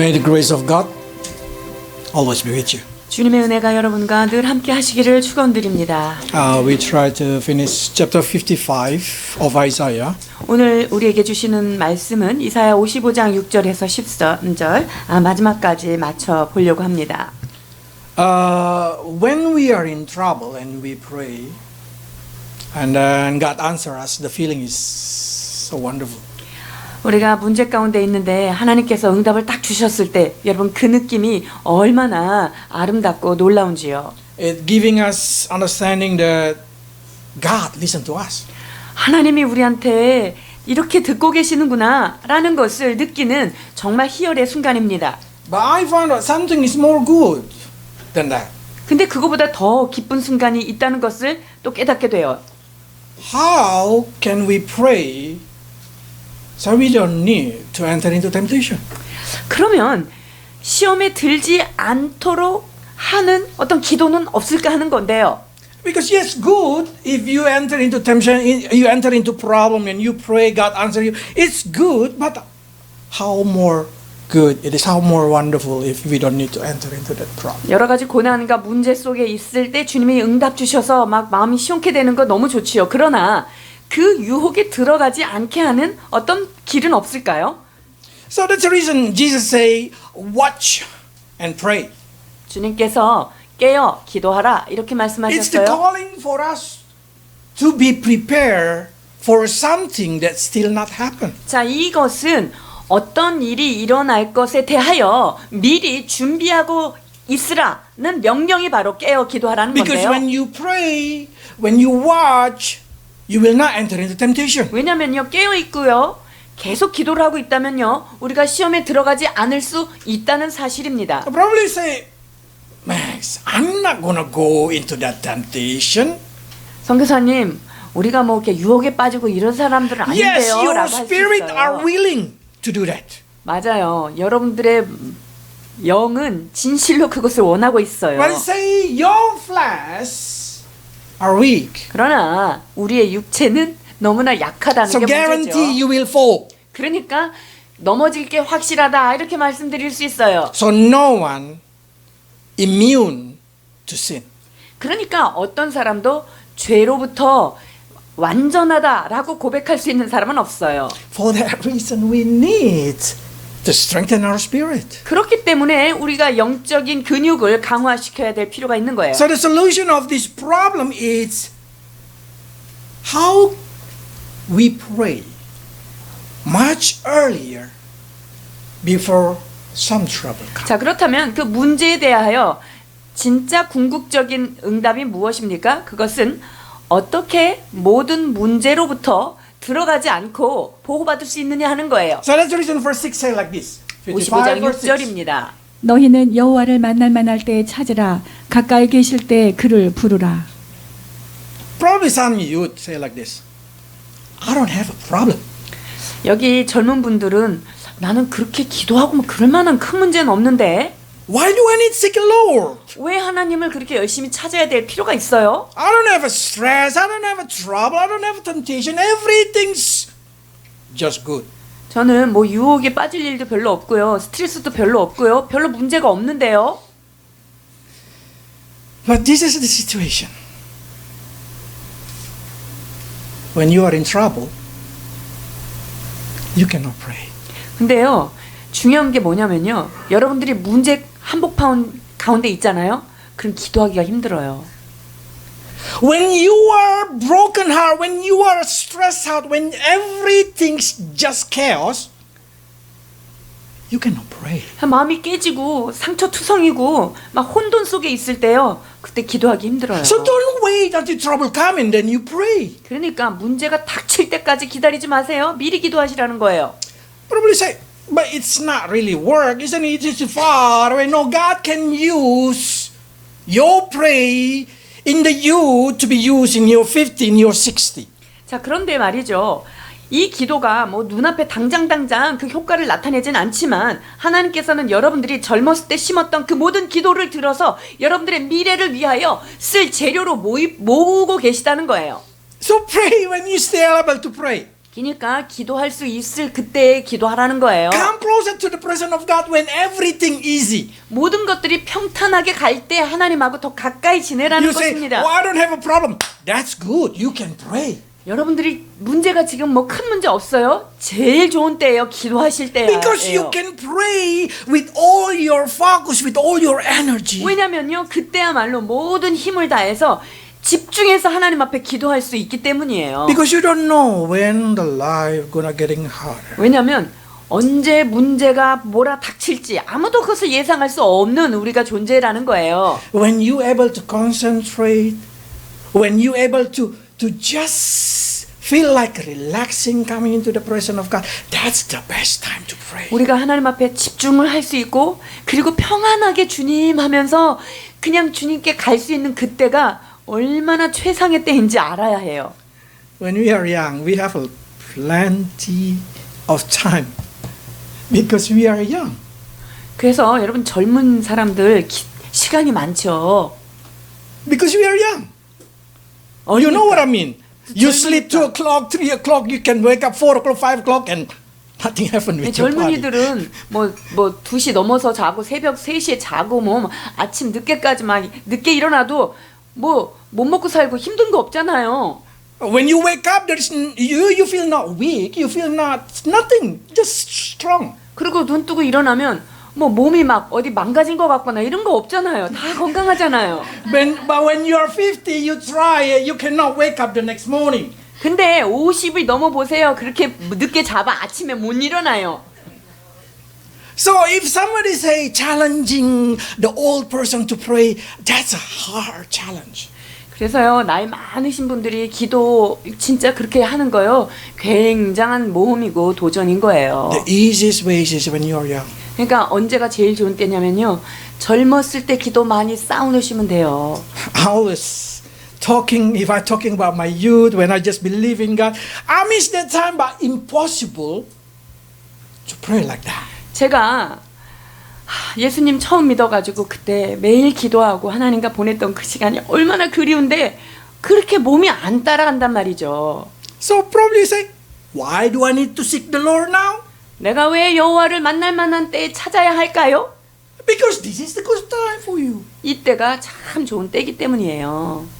May the grace of God always be with you. 주님의 은혜가 여러분과 늘 함께 하시기를 축원드립니다. We try to finish chapter 55 of Isaiah. 오늘 우리에게 주시는 말씀은 이사야 55장 6절에서 13절 마지막까지 맞춰 보려고 합니다. When we are in trouble and we pray, and then God answers us, the feeling is so wonderful. 우리가 문제 가운데 있는데 하나님께서 응답을 딱 주셨을 때 여러분 그 느낌이 얼마나 아름답고 놀라운지요. It giving us understanding that God listen to us. 하나님이 우리한테 이렇게 듣고 계시는구나 라는 것을 느끼는 정말 희열의 순간입니다. But I found out something is more good than that. 근데 그거보다 더 기쁜 순간이 있다는 것을 또 깨닫게 돼요. How can we pray so we don't need to enter into temptation? 그러면 시험에 들지 않도록 하는 어떤 기도는 없을까 하는 건데요. Because yes, good if you enter into temptation, you enter into problem and you pray, God answer you. It's good, but how more good it is, how more wonderful if we don't need to enter into that problem. 여러 가지 고난과 문제 속에 있을 때 주님이 응답 주셔서 막 마음이 시원케 되는 거 너무 좋지요. 그러나 그 유혹에 들어가지 않게 하는 어떤 길은 없을까요? So that's the reason Jesus say, watch and pray. 주님께서 깨어 기도하라 이렇게 It's the 말씀하셨어요. calling for us to be prepared for something that still not happened. 자, 이것은 어떤 일이 일어날 것에 대하여 미리 준비하고 있으라는 명령이 바로 깨어 기도하라는 Because 건데요. when you pray, when you watch, you will not enter into temptation. 왜냐면요, 깨어 있고요. 계속 기도를 하고 있다면요. 우리가 시험에 들어가지 않을 수 있다는 사실입니다. I'll probably say, Max, I'm not gonna go into that temptation. 선교사님, 우리가 뭐 이렇게 유혹에 빠지고 이런 사람들은 Yes, 아닌데요. your 라고 할 수 spirit are 있어요. willing to do that. 맞아요. 여러분들의 영은 진실로 그것을 원하고 있어요. But say your flesh are weak. 그러나 우리의 육체는 너무나 약하다는 So 게 guarantee 문제죠. you will fall. 그러니까 넘어질 게 확실하다 이렇게 말씀드릴 수 있어요. So no one immune to sin. 그러니까 어떤 사람도 죄로부터 완전하다라고 고백할 수 있는 사람은 없어요. For that reason we need to strengthen our spirit. 그렇기 때문에 우리가 영적인 근육을 강화시켜야 될 필요가 있는 거예요. So the solution of this problem is how we pray much earlier before some trouble comes. 자, 그렇다면 그 문제에 대하여 진짜 궁극적인 응답이 무엇입니까? 그것은 어떻게 모든 문제로부터 들어가지 않고 보호받을 수 있느냐 하는 거예요. So that's the reason verse 6 say like this. 55장 55 verse 6. 6절입니다. 너희는 여호와를 만날 만할 때에 찾으라. 가까이 계실 때 그를 부르라. Probably some of you would say like this. I don't have a problem. 여기 젊은 분들은 나는 그렇게 기도하고 뭐 그럴 만한 큰 문제는 없는데 Why do I need to seek the Lord? 왜 하나님을 그렇게 열심히 찾아야 될 필요가 있어요? I don't have a stress. I don't have a trouble. I don't have a temptation. Everything's just good. 저는 뭐 유혹에 빠질 일도 별로 없고요. 스트레스도 별로 없고요. 별로 문제가 없는데요. But this is the situation. When you are in trouble, you cannot pray. 근데요. 중요한 게 뭐냐면요. 여러분들이 문제 한복판 가운데 있잖아요. 그럼 기도하기가 힘들어요. When you are broken heart, when you are stressed out, when everything's just chaos, you cannot pray. 마음이 깨지고 상처투성이고 막 혼돈 속에 있을 때요. 그때 기도하기 힘들어요. So don't wait until trouble comes and then you pray. 그러니까 문제가 닥칠 때까지 기다리지 마세요. 미리 기도하시라는 거예요. Probably say, but it's not really work, isn't it? It's far away. No, God can use your pray in the you to be used in your 50, in your 60. 자, 그런데 말이죠. 이 기도가 뭐 눈앞에 당장 그 효과를 나타내진 않지만 하나님께서는 여러분들이 젊었을 때 심었던 그 모든 기도를 들어서 여러분들의 미래를 위하여 쓸 재료로 모으고 계시다는 거예요. So pray when you stay able to pray. 그러니까 기도할 수 있을 그때에 기도하라는 거예요. Come closer to the presence of God when everything easy. 모든 것들이 평탄하게 갈 때 하나님하고 더 가까이 지내라는 You say, 것입니다. "Oh, I don't have a problem." That's good. You can pray. 여러분들이 문제가 지금 뭐 큰 문제 없어요? 제일 좋은 때예요. 기도하실 Because 때예요. you can pray with all your focus, with all your energy. 왜냐면요, 그때야말로 모든 힘을 다해서 집중해서 하나님 앞에 기도할 수 있기 때문이에요. Because you don't know when the life gonna getting harder. 왜냐면 언제 문제가 몰아닥칠지 아무도 그것을 예상할 수 없는 우리가 존재라는 거예요. When you able to concentrate, when you able to just feel like relaxing, coming into the presence of God, that's the best time to pray. 우리가 하나님 앞에 집중을 할 수 있고 그리고 평안하게 주님 하면서 그냥 주님께 갈 수 있는 그때가 얼마나 최상의 때인지 알아야 해요. When we are young, we have plenty of time because we are young. 그래서 여러분 젊은 사람들 시간이 많죠. Because we are young. You know what I mean? You sleep 2 o'clock, 3 o'clock, you can wake up 4 o'clock, 5 o'clock and nothing happened with your body. 젊은이들은 뭐 2시 넘어서 자고 새벽 3시에 자고 뭐 아침 늦게까지 막 늦게 일어나도 뭐 못 먹고 살고 힘든 거 없잖아요. When you wake up, you feel not weak, you feel nothing, just strong. 그리고 눈 뜨고 일어나면 뭐 몸이 막 어디 망가진 것 같거나 이런 거 없잖아요. 다 건강하잖아요. But when you are 50, you try, you cannot wake up the next morning. 근데 50을 넘어 보세요. 그렇게 늦게 자봐 아침에 못 일어나요. So if somebody say challenging the old person to pray, that's a hard challenge. 그래서요, 나이 많으신 분들이 기도 진짜 그렇게 하는 거요. 굉장한 모험이고 도전인 거예요. The easiest way is when you are young. 그러니까 언제가 제일 좋은 때냐면요. 젊었을 때 기도 많이 쌓아놓으시면 돼요. I was talking, if I'm talking about my youth, when I just believe in God, I miss that time, but impossible to pray like that. 제가 예수님 처음 믿어가지고 그때 매일 기도하고 하나님과 보냈던 그 시간이 얼마나 그리운데 그렇게 몸이 안 따라간단 말이죠. So probably you say, why do I need to seek the Lord now? 내가 왜 여호와를 만날 만한 때에 찾아야 할까요? Because this is the good time for you. 이때가 참 좋은 때이기 때문이에요.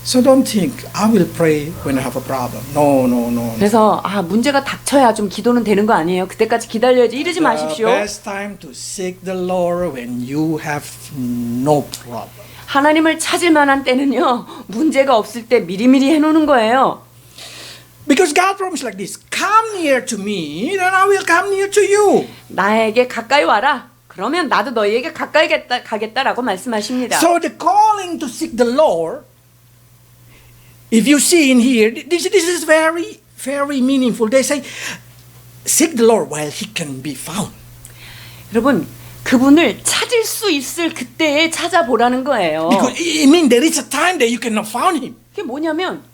So don't think, I will pray when I have a problem. No, no, no. 그래서 문제가 닥쳐야 좀 기도는 되는 거 아니에요. 그때까지 기다려야지 이러지 마십시오. The best time to seek the Lord when you have no problem. 하나님을 찾을 만한 때는요. 문제가 없을 때 미리미리 해놓는 거예요. Because God promised like this, come near to me, then I will come near to you. 나에게 가까이 와라. 그러면 나도 너희에게 가까이 가겠다라고 말씀하십니다. So the calling to seek the Lord, if you see in here, this is very, very meaningful. They say, seek the Lord while He can be found. 여러분, 그분을 찾을 수 있을 그때에 찾아보라는 거예요. Because it means there is a time that you cannot find Him. 그게 뭐냐면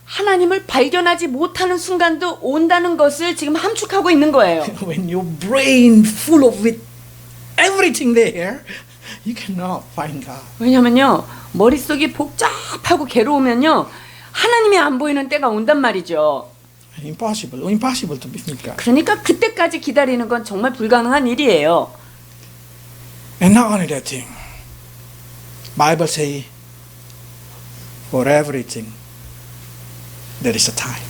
하나님을 발견하지 못하는 순간도 온다는 것을 지금 함축하고 있는 거예요. When your brain full of with everything there, you cannot find God. 왜냐면요, 머릿속이 복잡하고 괴로우면요, 하나님이 안 보이는 때가 온단 말이죠. Impossible to be with God. 그러니까 그때까지 기다리는 건 정말 불가능한 일이에요. And not only that thing, Bible say, for everything, there is a time.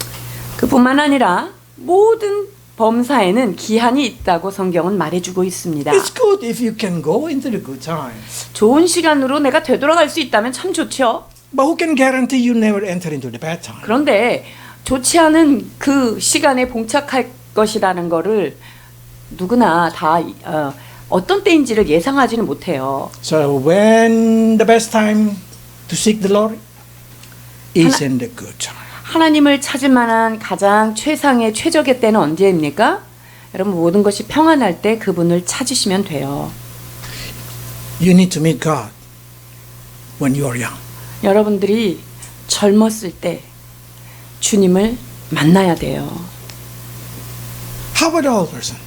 그뿐만 아니라 모든 범사에는 기한이 있다고 성경은 말해주고 있습니다. It's good if you can go into the good time. 좋은 시간으로 내가 되돌아갈 수 있다면 참 좋죠. But who can guarantee you never enter into the bad time? 그런데 좋지 않은 그 시간에 봉착할 것이라는 거를 누구나 다 어떤 때인지를 예상하지는 못해요. So when the best time to seek the Lord is in the good time. 하나님을 찾을 만한 가장 최상의 최적의 때는 언제입니까? 여러분 모든 것이 평안할 때 그분을 찾으시면 돼요. You need to meet God when you are young. 여러분들이 젊었을 때 주님을 만나야 돼요. How about the old person?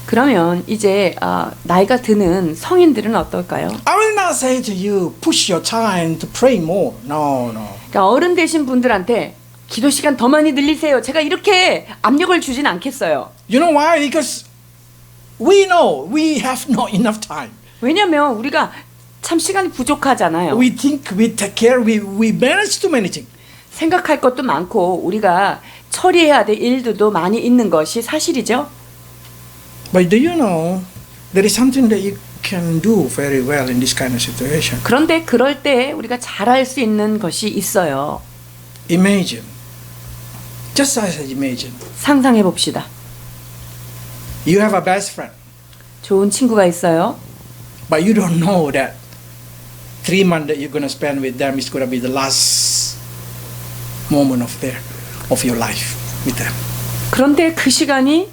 그러면 이제 나이가 드는 성인들은 어떨까요? I will not say to you, push your time to pray more. No, no. 그러니까 어른 되신 분들한테 기도 시간 더 많이 늘리세요. 제가 이렇게 압력을 주진 않겠어요. You know why? Because we know we have not enough time. 왜냐면 우리가 참 시간이 부족하잖아요. We think we take care, we manage too many things. 생각할 것도 많고 우리가 처리해야 될 일들도 많이 있는 것이 사실이죠. But do you know there is something that you can do very well in this kind of situation? 그런데 그럴 때 우리가 잘할 수 있는 것이 있어요. Imagine. Just as imagine. 상상해 봅시다. You have a best friend, 좋은 친구가 있어요. but you don't know that 3 months that you're going to spend with them is going to be the last moment of your life with them. 그런데 그 시간이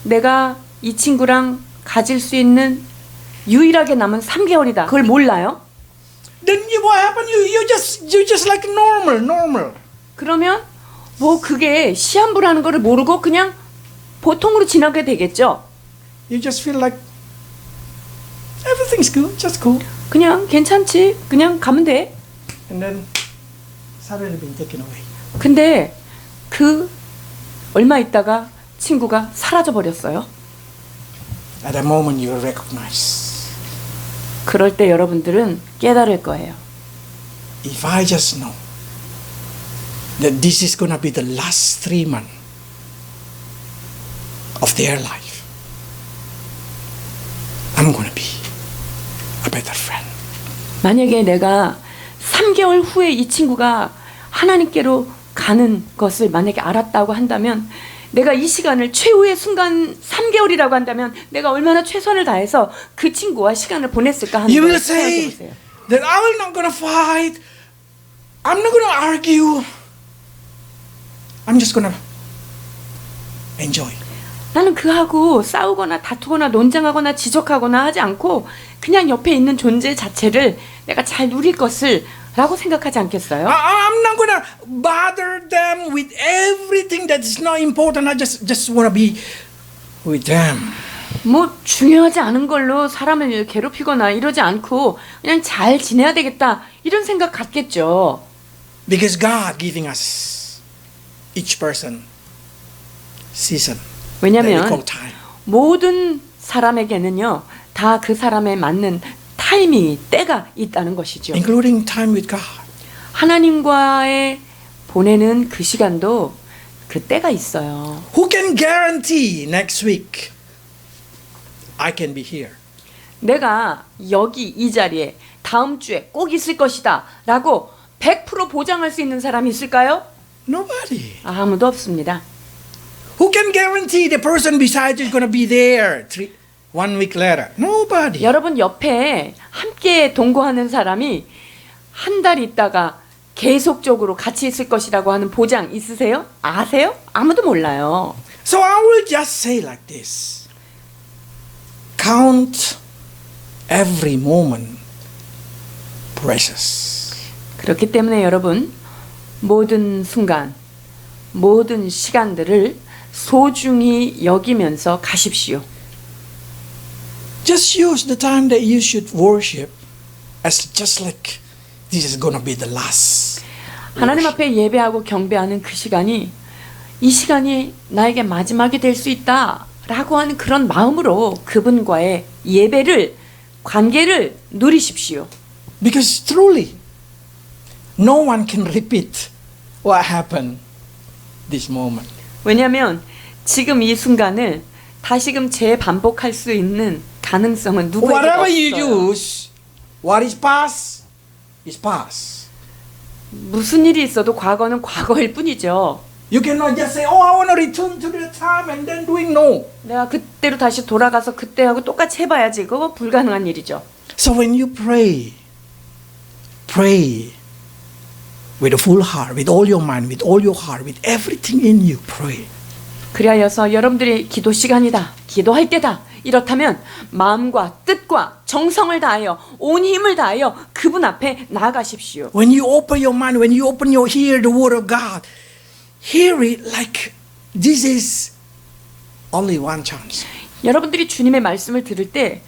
내가 이 친구랑 가질 수 있는 유일하게 남은 3개월이다. 그걸 몰라요? Then what happened? You're just like normal. 그러면 뭐 그게 시한부라는 거를 모르고 그냥 보통으로 지나게 되겠죠. You just feel like everything's good, just cool. 그냥 괜찮지. 그냥 가면 돼. And then suddenly being taken away. 근데 그 얼마 있다가 친구가 사라져 버렸어요. At that moment you will recognize. 그럴 때 여러분들은 깨달을 거예요. If I just know that this is going to be the last 3 months of their life, I'm going to be a better friend. 만약에 내가 3개월 후에 이 친구가 하나님께로 가는 것을 만약에 알았다고 한다면 내가 이 시간을 최후의 순간 3개월이라고 한다면 내가 얼마나 최선을 다해서 그 친구와 시간을 보냈을까 하는 You 걸 will 생각해 say 보세요. that I will not going to fight. I'm not going to argue. I'm just going to enjoy. 나는 그하고 싸우거나 다투거나 논쟁하거나 지적하거나 하지 않고 그냥 옆에 있는 존재 자체를 내가 잘 누릴 것을 라고 생각하지 않겠어요? I'm not going to bother them with everything that is not important. I just want to be with them. 뭐 중요하지 않은 걸로 사람을 괴롭히거나 이러지 않고 그냥 잘 지내야 되겠다 이런 생각 같겠죠. Because God giving us each person season. That we 왜냐하면 call time. 모든 사람에게는요 다 그 사람에 맞는 타이밍이 때가 있다는 것이죠. Including time with God. 하나님과의 보내는 그 시간도 그 때가 있어요. Who can guarantee next week I can be here? 내가 여기 이 자리에 다음 주에 꼭 있을 것이다 라고 100% 보장할 수 있는 사람이 있을까요? Nobody. 아무도 없습니다. Who can guarantee the person beside you is going to be there 1 week later? Nobody. 여러분 옆에 함께 동거하는 사람이 한 달 있다가 계속적으로 같이 있을 것이라고 하는 보장 있으세요? 아세요? 아무도 몰라요. So I will just say like this. Count every moment precious. 그렇기 때문에 여러분 모든 순간 모든 시간들을 소중히 여기면서 가십시오. Just use the time that you should worship as just like this is going to be the last. 하나님 앞에 예배하고 경배하는 그 시간이 이 시간이 나에게 마지막이 될 수 있다 라고 하는 그런 마음으로 그분과의 예배를 관계를 누리십시오. Because truly no one can repeat what happened this moment. 왜냐하면 지금 이 순간을 다시금 재반복할 수 있는 가능성은 누구에게도 Whatever you 없어요. use, what is past is past. 무슨 일이 있어도 과거는 과거일 뿐이죠. You cannot just say, oh, I want to return to the time and then doing no. 내가 그때로 다시 돌아가서 그때하고 똑같이 해봐야지. 그거 불가능한 일이죠. So when you pray with a full heart, with all your mind, with all your heart, with everything in you, pray. 그리하여서 여러분들의 기도 시간이다. 기도할 때다. 이렇다면 마음과 뜻과 정성을 다하여 온 힘을 다하여 그분 앞에 나아가십시오. When you open your mind, when you open your hear the word of God, hear it like this is only one chance. 여러분들이 주님의 말씀을 들을 때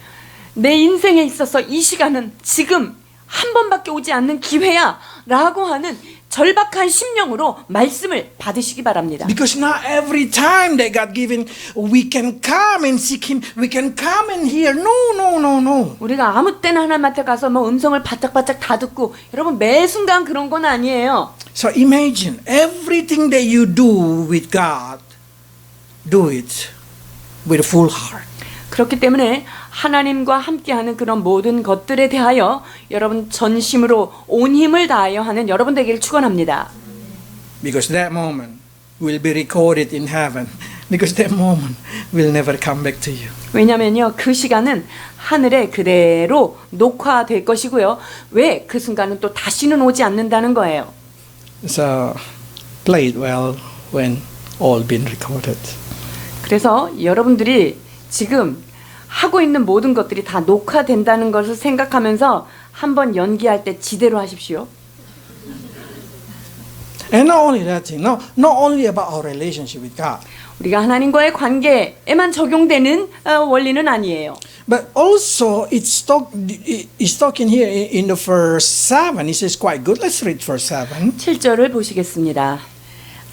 내 인생에 있어서 이 시간은 지금 한 번밖에 오지 않는 기회야 라고 하는 절박한 심령으로 말씀을 받으시기 바랍니다. Because not every time that God given, we can come and seek Him. We can come and hear. No, no, no, no. 우리가 아무 때나 하나님한테 가서 뭐 음성을 바짝바짝 다 듣고 여러분 매 순간 그런 건 아니에요. So imagine everything that you do with God, do it with a full heart. 그렇기 때문에 하나님과 함께하는 그런 모든 것들에 대하여 여러분 전심으로 온 힘을 다하여 하는 여러분 되기를 축원합니다. Because that moment will be recorded in heaven. Because that moment will never come back to you. 왜냐면요 그 시간은 하늘에 그대로 녹화될 것이고요. 왜 그 순간은 또 다시는 오지 않는다는 거예요. So play it well when all been recorded. 그래서 여러분들이 지금 하고 있는 모든 것들이 다 녹화된다는 것을 생각하면서 한번 연기할 때 지대로 하십시오. And not only that thing, not only about our relationship with God, 우리가 하나님과의 관계에만 적용되는 원리는 아니에요. but also it's talking here in the verse 7. It says quite good. Let's read verse 7. 7절을 보시겠습니다.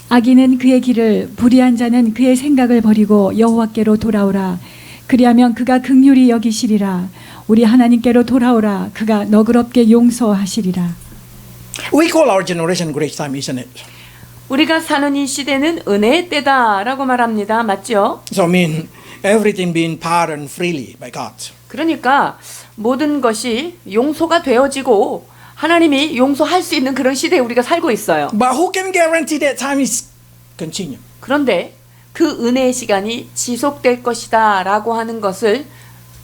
악인은 그의 길을, 불의한 자는 그의 생각을 버리고 여호와께로 돌아오라. 그리하면 그가 긍휼히 여기시리라. 우리 하나님께로 돌아오라. 그가 너그럽게 용서하시리라. We call our generation grace time, isn't it? 우리가 사는 이 시대는 은혜의 때다라고 말합니다. 맞죠? So I mean everything being pardoned freely by God. 그러니까 모든 것이 용서가 되어지고 하나님이 용서할 수 있는 그런 시대에 우리가 살고 있어요. But who can guarantee that time is continue? 그런데 그 은혜의 시간이 지속될 것이다 라고 하는 것을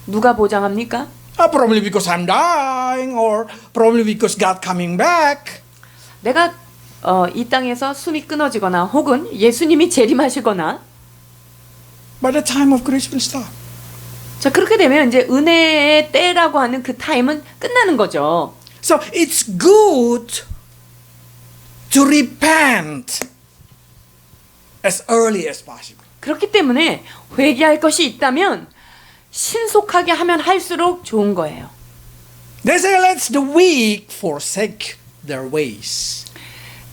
누가 보장합니까? Probably because I'm dying or probably because God coming back. 내가 이 땅에서 숨이 끊어지거나 혹은 예수님이 재림하시거나 But the time of grace will stop. 자 그렇게 되면 이제 은혜의 때라고 하는 그 타임은 끝나는 거죠. So it's good to repent as early as possible. 그렇기 때문에 회개할 것이 있다면 신속하게 하면 할수록 좋은 거예요. They say let the weak forsake their ways.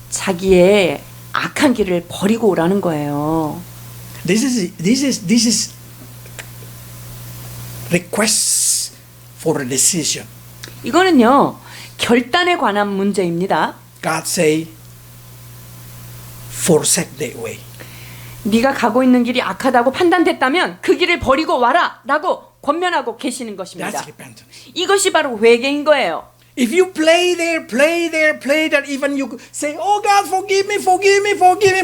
자기의 악한 길을 버리고 오라는 거예요. This is requests for a decision. 이거는요 결단에 관한 문제입니다. God say forsake that way. 네가 가고 있는 길이 악하다고 판단됐다면 그 길을 버리고 와라라고 권면하고 계시는 것입니다. That's repentance. 이것이 바로 회개인 거예요. If you play there, even you say, "Oh God, forgive me,"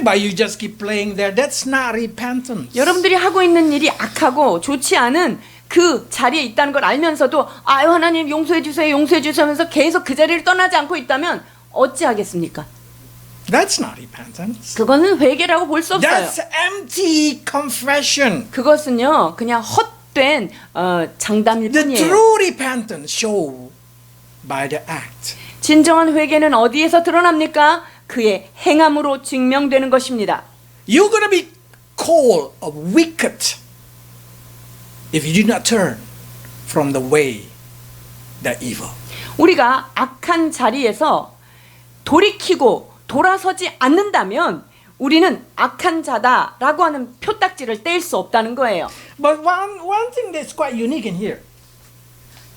but you just keep playing there, that's not repentance. 여러분들이 하고 있는 일이 악하고 좋지 않은 그 자리에 있다는 걸 알면서도 아유 하나님 용서해 주세요 하면서 계속 그 자리를 떠나지 않고 있다면 어찌하겠습니까? That's not repentance. 그거는 회개라고 볼 수 없어요. That's empty confession. 그것은요 그냥 헛된 장담일 The 뿐이에요. true repentance show by the act. 진정한 회개는 어디에서 드러납니까? 그의 행함으로 증명되는 것입니다. You're gonna be called a wicked if you do not turn from the way that evil. 우리가 악한 자리에서 돌이키고 돌아서지 않는다면 우리는 악한 자다라고 하는 표딱지를 뗄 수 없다는 거예요. But one thing that's quite unique in here.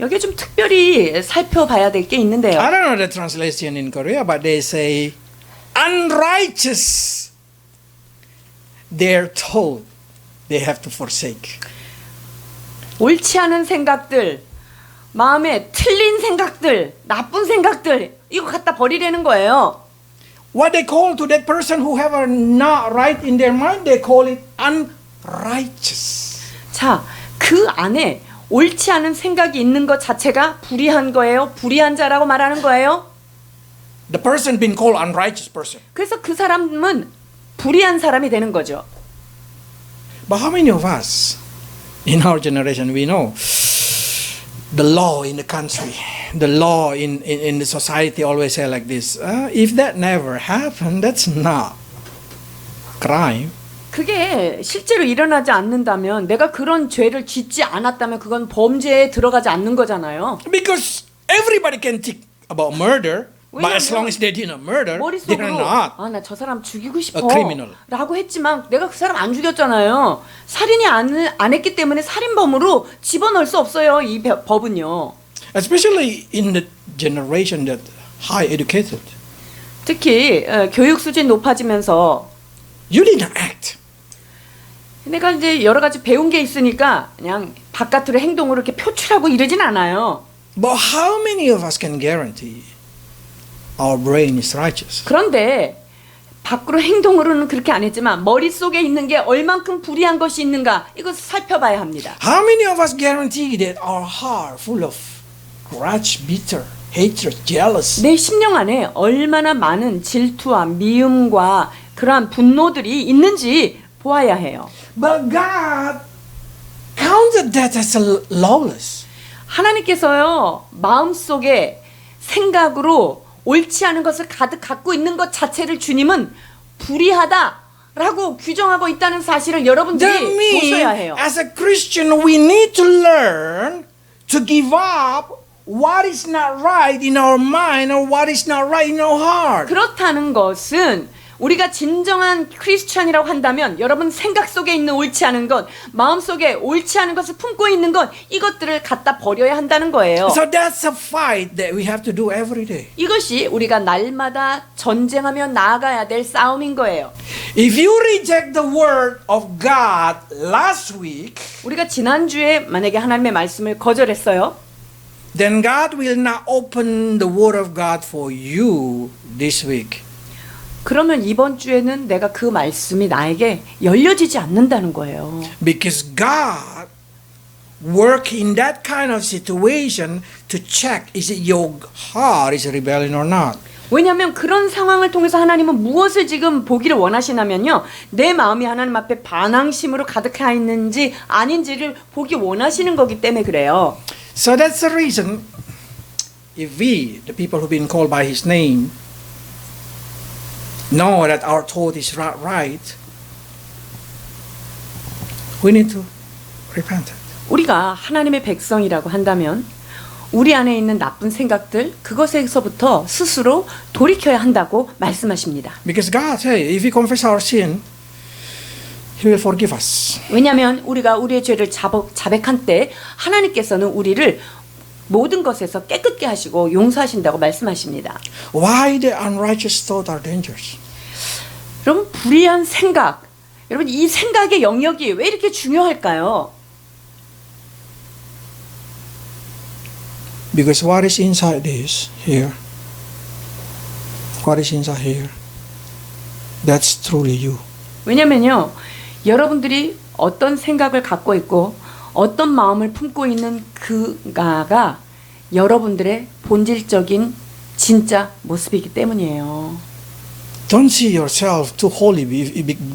여기에 좀 특별히 살펴봐야 될 게 있는데요. I don't know the translation in Korea, but they say unrighteous. They're told they have to forsake. 옳지 않은 생각들, 마음에 틀린 생각들, 나쁜 생각들 이거 갖다 버리려는 거예요. What they call to that person who have a not right in their mind, they call it unrighteous. 자, 그 안에 옳지 않은 생각이 있는 것 자체가 불의한 거예요. 불의한 자라고 말하는 거예요. The person being called unrighteous person. 그래서 그 사람은 불의한 사람이 되는 거죠. But how many of us in our generation we know the law in the country, the law in the society always say like this, if that never happened, that's not crime. 그게 실제로 일어나지 않는다면 내가 그런 죄를 짓지 않았다면 그건 범죄에 들어가지 않는 거잖아요. Because everybody can think about murder, But as long as they did not murder, they are 머릿속으로 not. 아, 나 저 사람 죽이고 싶어 A criminal. 라고 했지만 내가 그 사람 안 죽였잖아요. 살인이 안 했기 때문에 살인범으로 집어넣을 수 없어요. 이 법은요. Especially in the generation that high educated. 특히 교육 수준이 높아지면서 You didn't act. 내가 이제 여러 가지 배운 게 있으니까 그냥 바깥으로 행동으로 이렇게 표출하고 이러진 않아요. But how many of us can guarantee our brain is righteous? 그런데 밖으로 행동으로는 그렇게 안 했지만 머릿속에 있는 게 얼만큼 불의한 것이 있는가 이것을 살펴봐야 합니다. How many of us guarantee that our heart full of grudge, bitter, hatred, jealous? 내 심령 안에 얼마나 많은 질투와 미움과 그러한 분노들이 있는지 보아야 해요. But God counted that as lawless. 하나님께서요 마음속에 생각으로 옳지 않은 것을 가득 갖고 있는 것 자체를 주님은 불의하다라고 규정하고 있다는 사실을 여러분들이 That means, 보셔야 해요. as a Christian, we need to learn to give up what is not right in our mind or what is not right in our heart. 그렇다는 것은 우리가 진정한 크리스찬이라고 한다면 여러분 생각 속에 있는 옳지 않은 것, 마음 속에 옳지 않은 것을 품고 있는 것 이것들을 갖다 버려야 한다는 거예요. So that's a fight that we have to do every day. 이것이 우리가 날마다 전쟁하며 나아가야 될 싸움인 거예요. If you reject the word of God last week, 우리가 지난주에 만약에 하나님의 말씀을 거절했어요. then God will not open the word of God for you this week. 그러면 이번 주에는 내가 그 말씀이 나에게 열려지지 않는다는 거예요. Because God work in that kind of situation to check is it your heart is rebelling or not. 왜냐하면 그런 상황을 통해서 하나님은 무엇을 지금 보기를 원하시냐면요. 내 마음이 하나님 앞에 반항심으로 가득해 있는지 아닌지를 보기 원하시는 거기 때문에 그래요. So that's the reason if we, the people who've been called by His name, know that our thought is not right, we need to repent. 우리가 하나님의 백성이라고 한다면 우리 안에 있는 나쁜 생각들 그것에서부터 스스로 돌이켜야 한다고 말씀하십니다. Because God said, if we confess our sin, He will forgive us. 왜냐하면 우리가 우리의 죄를 자백한 때 하나님께서는 우리를 모든 것에서 깨끗게 하시고 용서하신다고 말씀하십니다. Why the unrighteous thoughts are dangerous? 여러분 불의한 생각, 여러분 이 생각의 영역이 왜 이렇게 중요할까요? Because what is inside this here, what is inside here, that's truly you. 왜냐면요, 여러분들이 어떤 생각을 갖고 있고 어떤 마음을 품고 있는 그가가 여러분들의 본질적인 진짜 모습이기 때문이에요. Don't see yourself too holy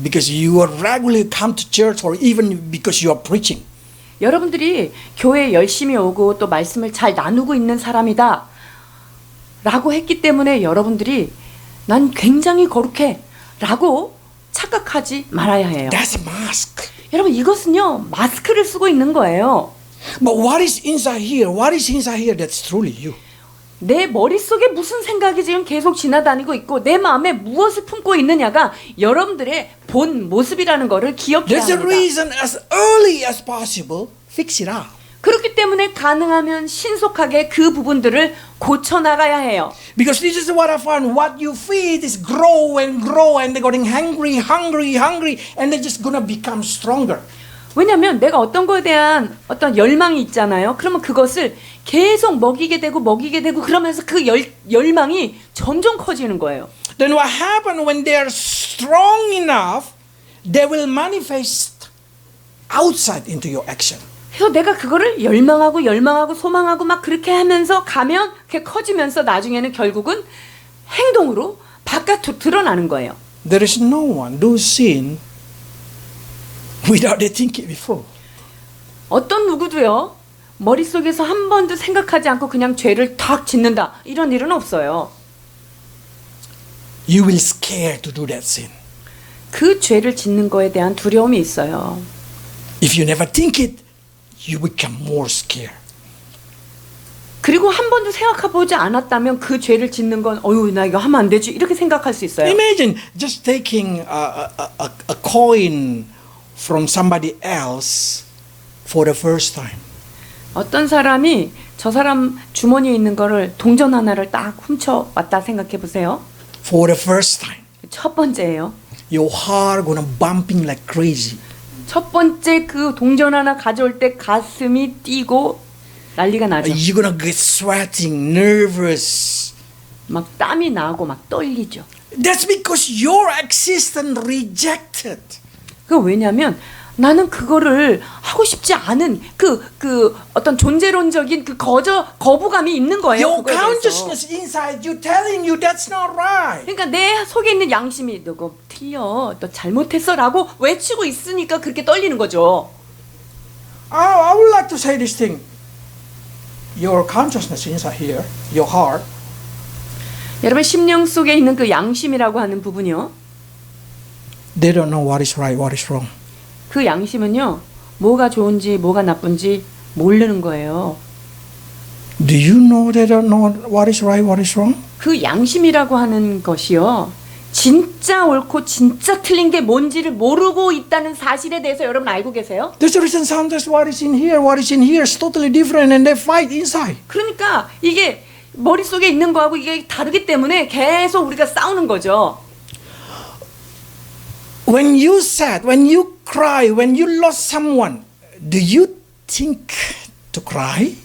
because you are regularly come to church or even because you are preaching. 여러분들이 교회에 열심히 오고 또 말씀을 잘 나누고 있는 사람이다 라고 했기 때문에 여러분들이 난 굉장히 거룩해 라고 착각하지 말아야 해요. That's a mask. 여러분 이것은요 마스크를 쓰고 있는 거예요. But what is inside here? What is inside here that's truly you? 내 머릿속에 무슨 생각이 지금 계속 지나다니고 있고 내 마음에 무엇을 품고 있느냐가 여러분들의 본 모습이라는 것을 기억해야 That's the 합니다. reason as early as possible, fix it out. 그렇기 때문에 가능하면 신속하게 그 부분들을 고쳐나가야 해요. Because this is what I found. What you feed is grow and grow and they're getting hungry, and they're just gonna become stronger. 왜냐하면 내가 어떤 거에 대한 어떤 열망이 있잖아요. 그러면 그것을 계속 먹이게 되고 그러면서 그 열망이 점점 커지는 거예요. Then what happens when they are strong enough, they will manifest outside into your action. 그래서 내가 그거를 열망하고 소망하고 막 그렇게 하면서 가면 그게 커지면서 나중에는 결국은 행동으로 바깥으로 드러나는 거예요. There is no one do sin without they think it before. 어떤 누구도요. 머릿속에서 한 번도 생각하지 않고 그냥 죄를 탁 짓는다. 이런 일은 없어요. You will scare to do that sin. 그 죄를 짓는 거에 대한 두려움이 있어요. If you never think it, you become more scared. 그리고 한 번도 생각해보지 않았다면 그 죄를 짓는 건 어휴 나 이거 하면 안 되지 이렇게 생각할 수 있어요. Imagine just taking a coin from somebody else for the first time. 어떤 사람이 저 사람 주머니에 있는 거를 동전 하나를 딱 훔쳐왔다 생각해 보세요. For the first time. 첫 번째예요. Your heart gonna bumping like crazy. 첫 번째 그 동전 하나 가져올 때 가슴이 뛰고 난리가 나죠. You're gonna get sweating, nervous. 막 땀이 나고 막 떨리죠. That's because your existence rejected. 그 왜냐면 나는 그거를 하고 싶지 않은 그 어떤 존재론적인 그 거부감이 있는 거예요. Your 그거에 대해서. consciousness inside you telling you that's not right. 그러니까 내 속에 있는 양심이 너 그거 틀려, 너 잘못했어라고 외치고 있으니까 그렇게 떨리는 거죠. I would like to say this thing. Your consciousness inside here, your heart, 여러분 심령 속에 있는 그 양심이라고 하는 부분이요. they don't know what is right, what is wrong. 그 양심은요. 뭐가 좋은지 뭐가 나쁜지 모르는 거예요. Do you know they don't know what is right, what is wrong? 그 양심이라고 하는 것이요. 진짜 옳고 진짜 틀린 게 뭔지를 모르고 있다는 사실에 대해서 여러분 알고 계세요? There's a reason sometimes what is in here is totally different and they fight inside. 그러니까 이게 머릿속에 있는 거하고 이게 다르기 때문에 계속 우리가 싸우는 거죠. When you sad, when you cry, when you lost someone, do you think to cry?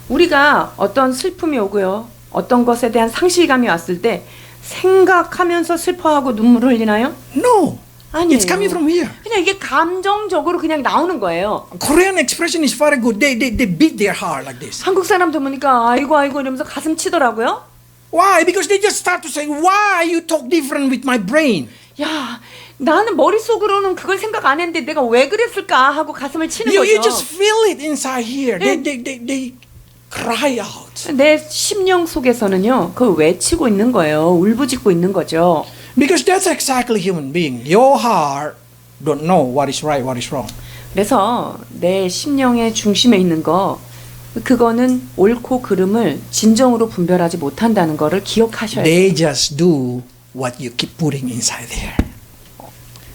우리가 어떤 슬픔이 오고요. 어떤 것에 대한 상실감이 왔을 때 생각하면서 슬퍼하고 눈물을 흘리나요? No. 아니에요. It's coming from here. 그냥 이게 감정적으로 그냥 나오는 거예요. Korean expression is very good. They beat their heart like this. 한국 사람들 보니까 아이고 아이고 이러면서 가슴 치더라고요. Why? Because they just start to say, why you talk different with my brain? 야, 나는 머릿속으로는 그걸 생각 안 했는데 내가 왜 그랬을까 하고 가슴을 치는 You 거죠. just feel it inside here. They cry out. 내 심령 속에서는요. 그걸 외치고 있는 거예요. 울부짖고 있는 거죠. Because that's exactly human being. Your heart don't know what is right, what is wrong. 그래서 내 심령의 중심에 있는 거 그거는 옳고 그름을 진정으로 분별하지 못한다는 거를 기억하셔야 돼요. They just do what you keep putting inside there.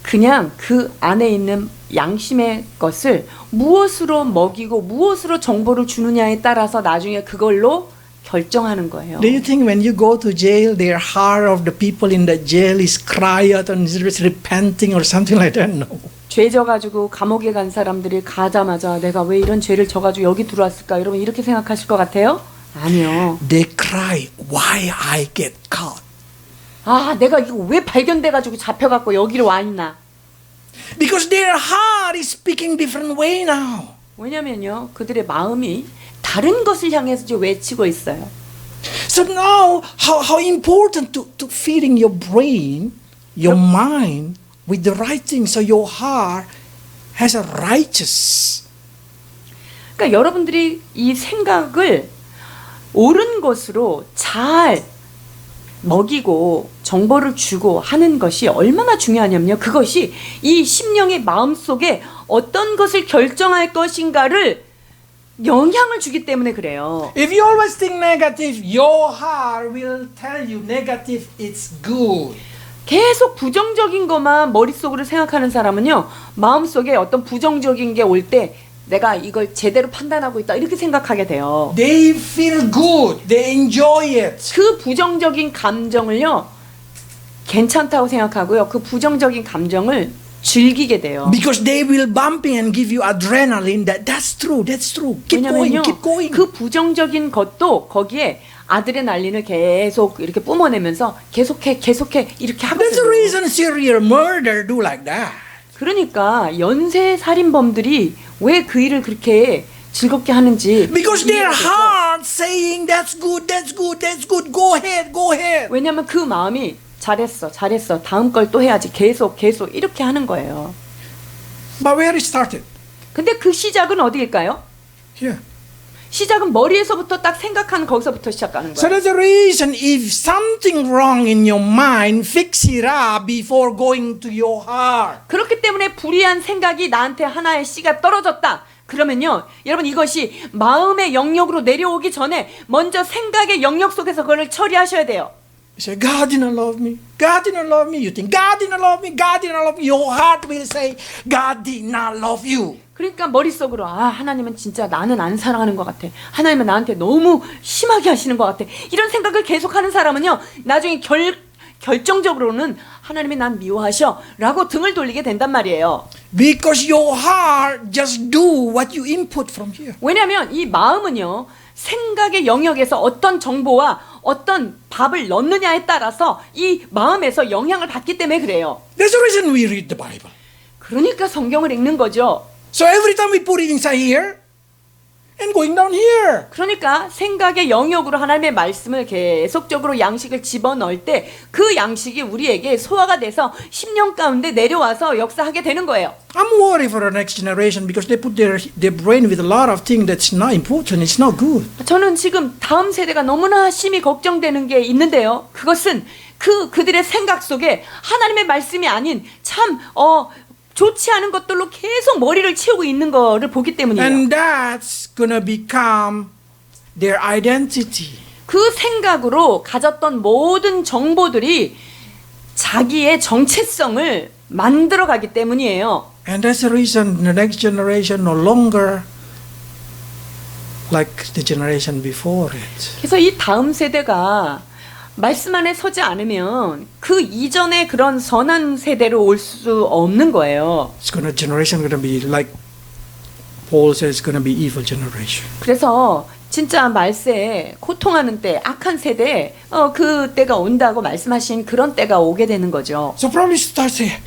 그냥 그 안에 있는 양심의 것을 무엇으로 먹이고 무엇으로 정보를 주느냐에 따라서 나중에 그걸로 결정하는 거예요. Do you think when you go to jail, their heart of the people in the jail is cry out and is repenting or something like that? No. 죄 져가지고 감옥에 간 사람들이 가자마자 내가 왜 이런 죄를 져가지고 여기 들어왔을까 여러분 이렇게 생각하실 것 같아요? 아니요. They cry, why I get caught? 아 내가 이거 왜 발견돼가지고 잡혀갖고 여기로 와 있나? Because their heart is speaking different way now. 왜냐면요 그들의 마음이 다른 것을 향해서 지금 외치고 있어요. So now, how important to feeding your brain, your mind with the right things, so your heart has a righteous. 그러니까 여러분들이 이 생각을 옳은 것으로 잘 먹이고 정보를 주고 하는 것이 얼마나 중요하냐면요. 그것이 이 심령의 마음속에 어떤 것을 결정할 것인가를 영향을 주기 때문에 그래요. If you always think negative, your heart will tell you negative it's good. 계속 부정적인 것만 머릿속으로 생각하는 사람은요. 마음속에 어떤 부정적인 게 올 때 내가 이걸 제대로 판단하고 있다 이렇게 생각하게 돼요. They feel good. They enjoy it. 그 부정적인 감정을요. 괜찮다고 생각하고요. 그 부정적인 감정을 즐기게 돼요. Because they will bumping and give you adrenaline that's true, that's true. Keep 왜냐면요. going, keep going. 그 부정적인 것도 거기에 아드레날린을 계속 이렇게 뿜어내면서 계속해 이렇게 That's the 하거든요. reason serial murder do like that. 그러니까 연쇄 살인범들이 왜 그 일을 그렇게 즐겁게 하는지 Because their 이해가 되죠. heart saying that's good, that's good, that's good. Go ahead, go ahead. 왜냐면 그 마음이 잘했어 다음 걸 또 해야지 계속 이렇게 하는 거예요. But where it started? 근데 그 시작은 어디일까요? Here. 시작은 머리에서부터 딱 생각하는 거기서부터 시작하는 So 거예요. that's the reason if something wrong in your mind, fix it up before going to your heart. 그렇기 때문에 불의한 생각이 나한테 하나의 씨가 떨어졌다. 그러면요, 여러분 이것이 마음의 영역으로 내려오기 전에 먼저 생각의 영역 속에서 그걸 처리하셔야 돼요. You say, God did not love me. God did not love me. You think God did not love me. God did not love me. Your heart will say, God did not love you. 그러니까 머릿속으로 하나님은 진짜 나는 안 사랑하는 것 같아. 하나님은 나한테 너무 심하게 하시는 것 같아. 이런 생각을 계속하는 사람은요, 나중에 결정적으로는 하나님이 난 미워하셔 라고 등을 돌리게 된단 말이에요. Because your heart just do what you input from here. 왜냐하면 이 마음은요, 생각의 영역에서 어떤 정보와 어떤 밥을 넣느냐에 따라서 이 마음에서 영향을 받기 때문에 그래요. That's the reason we read the Bible. 그러니까 성경을 읽는 거죠. So every time we put it inside here and going down here. 그러니까 생각의 영역으로 하나님의 말씀을 계속적으로 양식을 집어넣을 때 그 양식이 우리에게 소화가 돼서 10년 가운데 내려와서 역사하게 되는 거예요. I'm worried for the next generation because they put their brain with a lot of things that's not important. It's not good. 저는 지금 다음 세대가 너무나 심히 걱정되는 게 있는데요. 그것은 그들의 생각 속에 하나님의 말씀이 아닌 참 좋지 않은 것들로 계속 머리를 채우고 있는 거를 보기 때문이에요. And that's gonna become their identity. 그 생각으로 가졌던 모든 정보들이 자기의 정체성을 만들어가기 때문이에요. And that's the reason the next generation no longer like the generation before it. 그래서 이 다음 세대가 말씀 안에 서지 않으면 그 이전의 그런 선한 세대로 올 수 없는 거예요. Generation gonna be like Paul says, it's gonna be evil generation. 그래서 진짜 말세에 고통하는 때, 악한 세대에 그 때가 온다고 말씀하신 그런 때가 오게 되는 거죠. So probably start saying,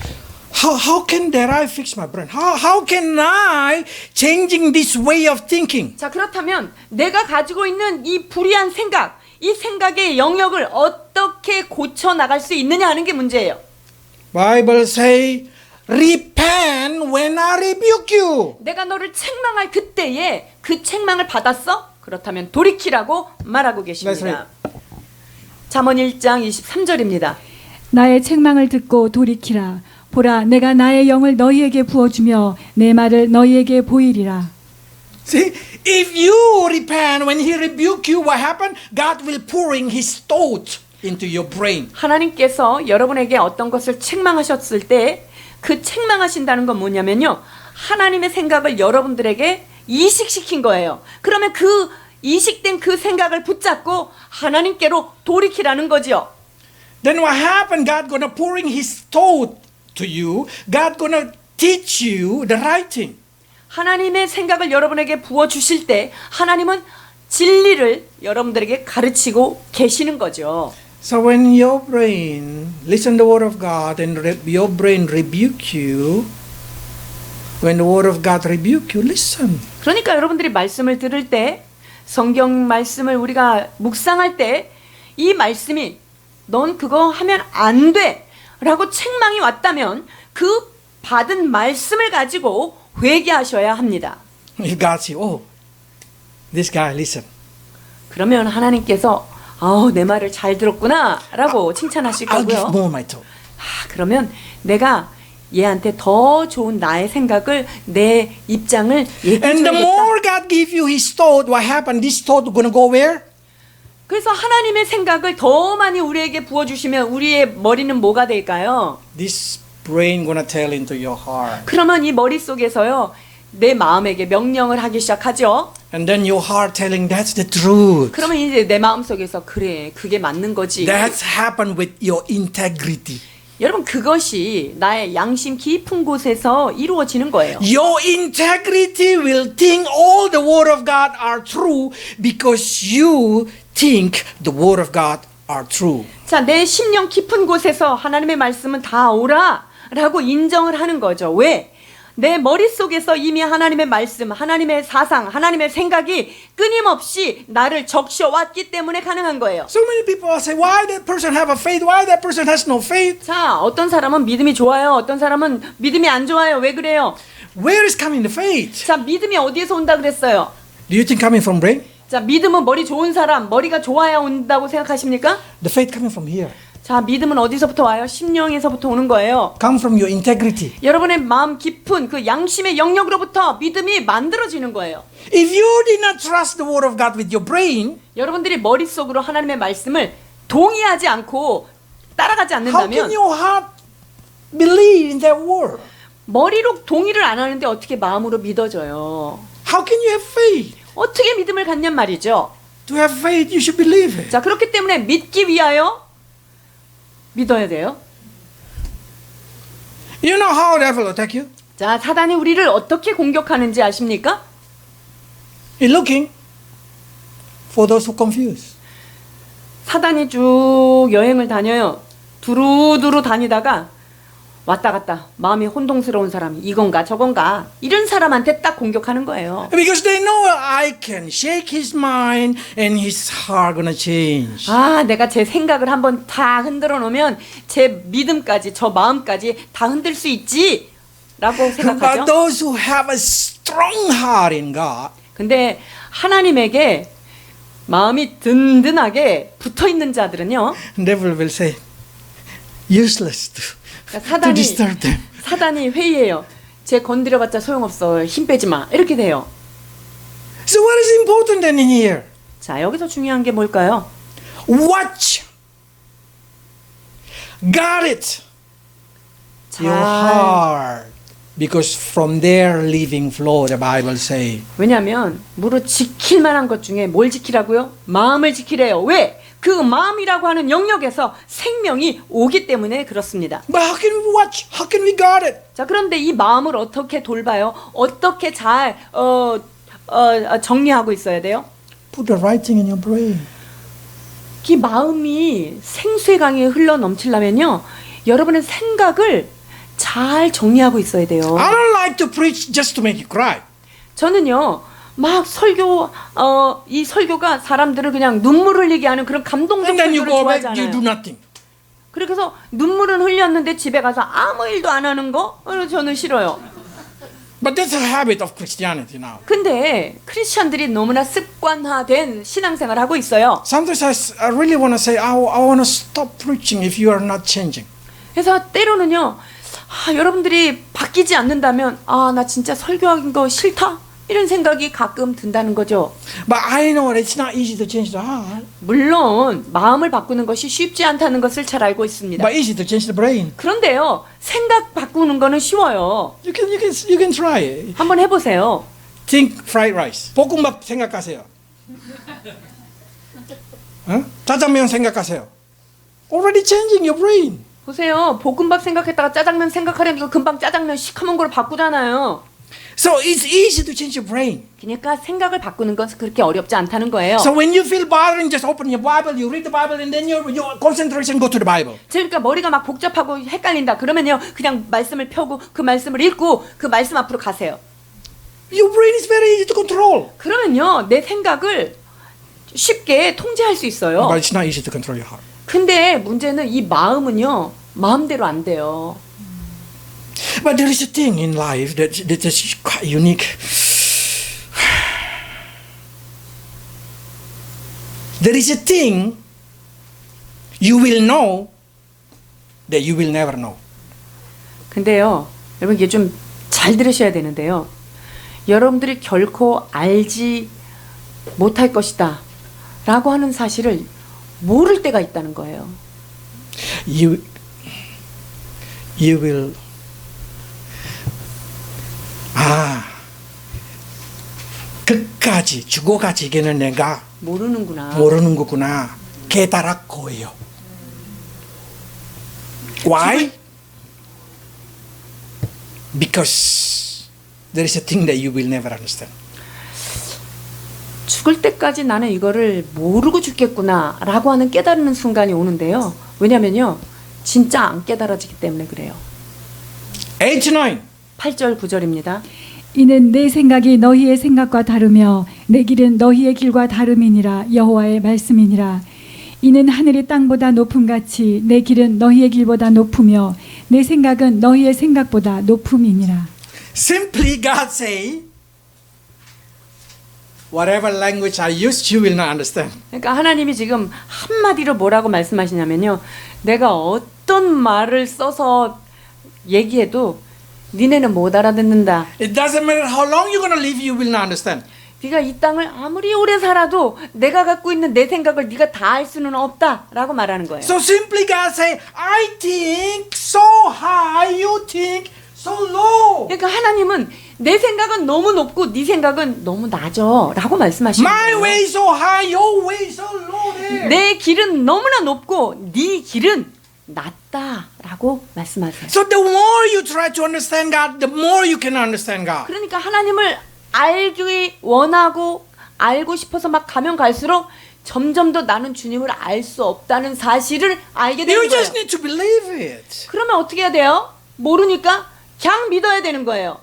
how can that I fix my brain? How can I changing this way of thinking? 자, 그렇다면 내가 가지고 있는 이 불의한 생각, 이 생각의 영역을 어떻게 고쳐 나갈 수 있느냐 하는 게 문제예요. Bible say, repent when I rebuke you. 내가 너를 책망할 그때에 그 책망을 받았어? 그렇다면 돌이키라고 말하고 계십니다. 잠언 1장 23절입니다. 나의 책망을 듣고 돌이키라. 보라, 내가 나의 영을 너희에게 부어주며 내 말을 너희에게 보이리라. See, if you repent when he rebuke you, what happened? God will pouring his thought into your brain. 하나님께서 여러분에게 어떤 것을 책망하셨을 때 그 책망하신다는 건 뭐냐면요, 하나님의 생각을 여러분들에게 이식시킨 거예요. 그러면 그 이식된 그 생각을 붙잡고 하나님께로 돌이키라는 거죠. Then what happened? God gonna pouring his thought to you. God gonna teach you the right thing. 하나님의 생각을 여러분에게 부어주실 때 하나님은 진리를 여러분들에게 가르치고 계시는 거죠. So when your brain listen the word of God and your brain rebuke you, when the word of God rebuke you, listen. 그러니까 여러분들이 말씀을 들을 때, 성경 말씀을 우리가 묵상할 때 이 말씀이 넌 그거 하면 안 돼 라고 책망이 왔다면 그 받은 말씀을 가지고 회개하셔야 합니다. If God say, oh, this guy listen. 그러면 하나님께서 내 말을 잘 들었구나 라고 칭찬하실 I'll give 거고요. more my thought. 그러면 내가 얘한테 더 좋은 나의 생각을, 내 입장을 And the 얘기해줘야겠다. more God give you his thought, what happened? This thought gonna go where? 그래서 하나님의 생각을 더 많이 우리에게 부어주시면 우리의 머리는 뭐가 될까요? This brain gonna tell into your heart. 그러면 이 머릿속에서요, 내 마음에게 명령을 하기 시작하죠. And then your heart telling that's the truth. 그러면 이제 내 마음속에서 그래, 그게 맞는 거지. That's happened with your integrity. 여러분, 그것이 나의 양심 깊은 곳에서 이루어지는 거예요. Your integrity will think all the word of God are true because you think the word of God are true. 자, 내 심령 깊은 곳에서 하나님의 말씀은 다 옳아 라고 인정을 하는 거죠. 왜? 내 머릿속에서 이미 하나님의 말씀, 하나님의 사상, 하나님의 생각이 끊임없이 나를 적셔왔기 때문에 가능한 거예요. So many people say, why that person have a faith? Why that person has no faith? 자, 어떤 사람은 믿음이 좋아요. 어떤 사람은 믿음이 안 좋아요. 왜 그래요? Where is coming the faith? 자, 믿음이 어디에서 온다 그랬어요? Do you think coming from brain? 자, 믿음은 머리 좋은 사람, 머리가 좋아야 온다고 생각하십니까? The faith coming from here. 자, 믿음은 어디서부터 와요? 심령에서부터 오는 거예요. Come from your integrity. 여러분의 마음 깊은 그 양심의 영역으로부터 믿음이 만들어지는 거예요. If you did not trust the word of God with your brain, 여러분들이 머릿속으로 하나님의 말씀을 동의하지 않고 따라가지 how can 않는다면 your heart believe in that word? 머리로 동의를 안 하는데 어떻게 마음으로 믿어져요? How can you have faith? 어떻게 믿음을 갖냔 말이죠. To have faith, you should believe it. 자, 그렇기 때문에 믿기 위하여 믿어야 돼요. You know how the devil attack you? 자, 사단이 우리를 어떻게 공격하는지 아십니까? He's looking for those who confuse. 사단이 쭉 여행을 다녀요. 두루두루 다니다가 왔다 갔다 마음이 혼동스러운 사람, 이건가 저건가 이런 사람한테 딱 공격하는 거예요. Because they know I can shake his mind and his heart gonna change. 아, 내가 제 생각을 한번 다 흔들어 놓으면 제 믿음까지, 저 마음까지 다 흔들 수 있지 라고 But 생각하죠. those who have a strong heart in God, 근데 하나님에게 마음이 든든하게 붙어 있는 자들은요, the devil will say, useless 그러니까 to disturb them. 사단이 회의해요. 쟤 건드려봤자 소용없어. 힘 빼지 마. 이렇게 돼요. So what is important then in here? 자, 여기서 중요한 게 뭘까요? Watch. Got it. Your 잘, heart. Because from there living flow, the Bible say. 왜냐하면 무릇 지킬 만한 것 중에 뭘 지키라고요? 마음을 지키래요. 왜? 그 마음이라고 하는 영역에서 생명이 오기 때문에 그렇습니다. But how can we watch? How can we guard it? 자, 그런데 이 마음을 어떻게 돌봐요? 어떻게 잘 정리하고 있어야 돼요? Put the right thing in your brain. 이 마음이 생수의 강에 흘러 넘치려면요, 여러분의 생각을 잘 정리하고 있어야 돼요. I don't like to preach just to make you cry. 저는요, 막 이 설교가 사람들을 그냥 눈물 흘리게 하는 그런 감동적 And then you 설교를 go back, 좋아하지 you do 않아요. nothing. 그래서 눈물은 흘렸는데 집에 가서 아무 일도 안 하는 거? 저는 싫어요. But that's a habit of Christianity now. 근데 크리스천들이 너무나 습관화된 신앙생활을 하고 있어요. Sometimes I really want to say, I want to stop preaching if you are not changing. 그래서 때로는요, 여러분들이 바뀌지 않는다면 나 진짜 설교하는 거 싫다? 이런 생각이 가끔 든다는 거죠. But I know it's not easy to change the heart, 물론 마음을 바꾸는 것이 쉽지 않다는 것을 잘 알고 있습니다. but easy to change the brain. 그런데요, 생각 바꾸는 거는 쉬워요. You can try it. 한번 해보세요. Think fried rice. 볶음밥 생각하세요. 짜장면 생각하세요. Already changing your brain. 보세요. 볶음밥 생각했다가 짜장면 생각하려니까 금방 짜장면 시커먼 걸로 바꾸잖아요. So it's easy to change your brain. 그러니까 생각을 바꾸는 것은 그렇게 어렵지 않다는 거예요. So when you feel bothering, just open your Bible, you read the Bible, and then your concentration go to the Bible. 그러니까 머리가 막 복잡하고 헷갈린다. 그러면요, 그냥 말씀을 펴고 그 말씀을 읽고 그 말씀 앞으로 가세요. Your brain is very easy to control. 그러면요, 내 생각을 쉽게 통제할 수 있어요. But it's not easy to control your heart. 근데 문제는 이 마음은요, 마음대로 안 돼요. But there is a thing in life that is quite unique. There is a thing you will know that you will never know. 근데요, 여러분 이게 좀 잘 들으셔야 되는데요. 여러분들이 결코 알지 못할 것이다 라고 하는 사실을 모를 때가 있다는 거예요. You will 끝까지 죽어가지게는 내가 모르는구나. 모르는 거구나 깨달았고요. Why? Because there is a thing that you will never understand. 죽을 때까지 나는 이거를 모르고 죽겠구나 라고 하는 깨달는 순간이 오는데요. 왜냐면요, 진짜 안 깨달아지기 때문에 그래요. 8 to 9. 8절 9절입니다. 이는 내 생각이 너희의 생각과 다르며 내 길은 너희의 길과 다름이니라. 여호와의 말씀이니라. 이는 하늘이 땅보다 높음같이 내 길은 너희의 길보다 높으며 내 생각은 너희의 생각보다 높음이니라. Simply God say, whatever language I use, you will not understand. 그러니까 하나님이 지금 한마디로 뭐라고 말씀하시냐면요. 내가 어떤 말을 써서 얘기해도 니네는 못 알아듣는다. It doesn't matter how long you're going to live, you will not understand. 네가 이 땅을 아무리 오래 살아도 내가 갖고 있는 내 생각을 네가 다 알 수는 없다라고 말하는 거예요. So simply God say, I think so high, you think so low. 그러니까 하나님은 내 생각은 너무 높고 네 생각은 너무 낮아라고 말씀하시는 My 거예요. way so high, your way so low there. 내 길은 너무나 높고 네 길은 낮다라고 말씀하세요. So the more you try to understand God, the more you can understand God. 그러니까 하나님을 알기 원하고 알고 싶어서 막 가면 갈수록 점점 더 나는 주님을 알 수 없다는 사실을 알게 되는 You 거예요. just need to believe it. 그러면 어떻게 해야 돼요? 모르니까 그냥 믿어야 되는 거예요.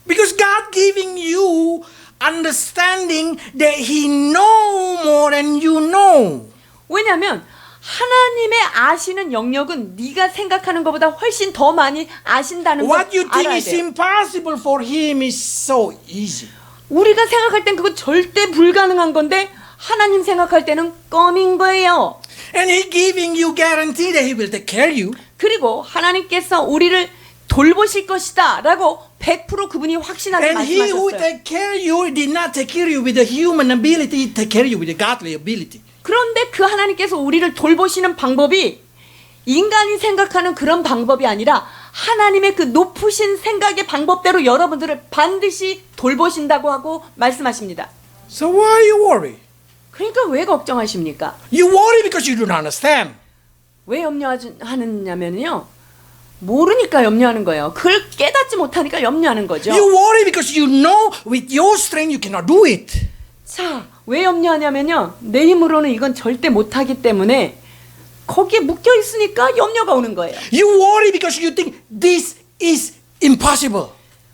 Because God giving you understanding that He know more than you know. 왜냐하면 하나님의 아시는 영역은 네가 생각하는 것보다 훨씬 더 많이 아신다는 걸 What you think 알아야 is 돼요. impossible for Him is so easy. 우리가 생각할 땐 그거 절대 불가능한 건데 하나님 생각할 때는 껌인 거예요. And He giving you guarantee that He will take care of you. 그리고 하나님께서 우리를 돌보실 것이다 라고 100% 그분이 확신하게 And He who 말씀하셨어요. take care of you did not take care of you with the human ability, He take care of you with the godly ability. 그런데 그 하나님께서 우리를 돌보시는 방법이 인간이 생각하는 그런 방법이 아니라 하나님의 그 높으신 생각의 방법대로 여러분들을 반드시 돌보신다고 하고 말씀하십니다. So why you worry? 그러니까 왜 걱정하십니까? You worry because you don't understand. 왜 염려하느냐면요. 모르니까 염려하는 거예요. 그걸 깨닫지 못하니까 염려하는 거죠. You worry because you know with your strength you cannot do it. 자, 왜 염려하냐면요. 내 힘으로는 이건 절대 못하기 때문에 거기에 묶여 있으니까 염려가 오는 거예요. You worry because you think this is impossible.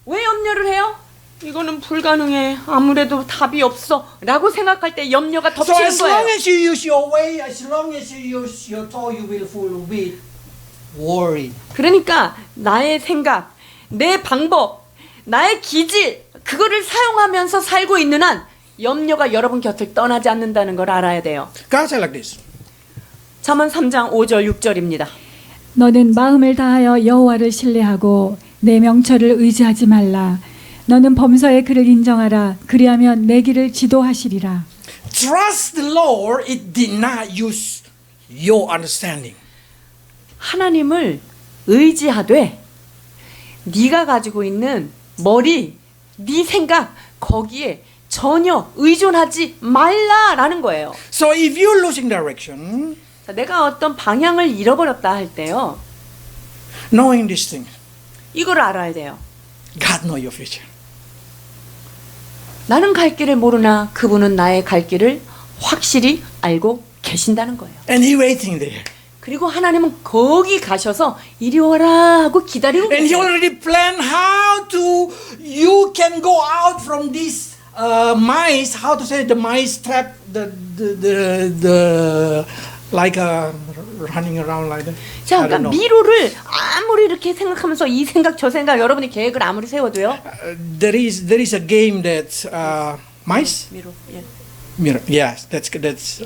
왜 염려를 해요? 이거는 불가능해. 아무래도 답이 없어. 라고 생각할 때 염려가 So 덮치는 as long 거예요. as you use your way, as long as you use your thought, you will fall with worry. 그러니까 나의 생각, 내 방법, 나의 기질 그거를 사용하면서 살고 있는 한 염려가 여러분 곁을 떠나지 않는다는 걸 알아야 돼요. God said like this. 잠언 3장 5절 6절입니다. 너는 마음을 다하여 여호와를 신뢰하고 내 명철을 의지하지 말라. 너는 범서의 그를 인정하라. 그리하면 내 길을 지도하시리라. Trust the Lord, it did not use your understanding. 하나님을 의지하되 네가 가지고 있는 머리, 네 생각 거기에 전혀 의존하지 말라라는 거예요. So if you're losing direction, 자, 내가 어떤 방향을 잃어버렸다 할 때요. knowing this thing, 이걸 알아야 돼요. God know your future. 나는 갈 길을 모르나 그분은 나의 갈 길을 확실히 알고 계신다는 거예요. And He waiting there. 그리고 하나님은 거기 가셔서 이리 오라 하고 기다리고 And He 계세요. already planned how to, you can go out from this mice, how to say the mice trap, the like running around like that. 자, I don't 그러니까 know. 미로를 아무리 이렇게 생각하면서 이 생각 저 생각 여러분이 계획을 아무리 세워도요. There is a game that mice. 미로. 예. Mirror. Yes, that's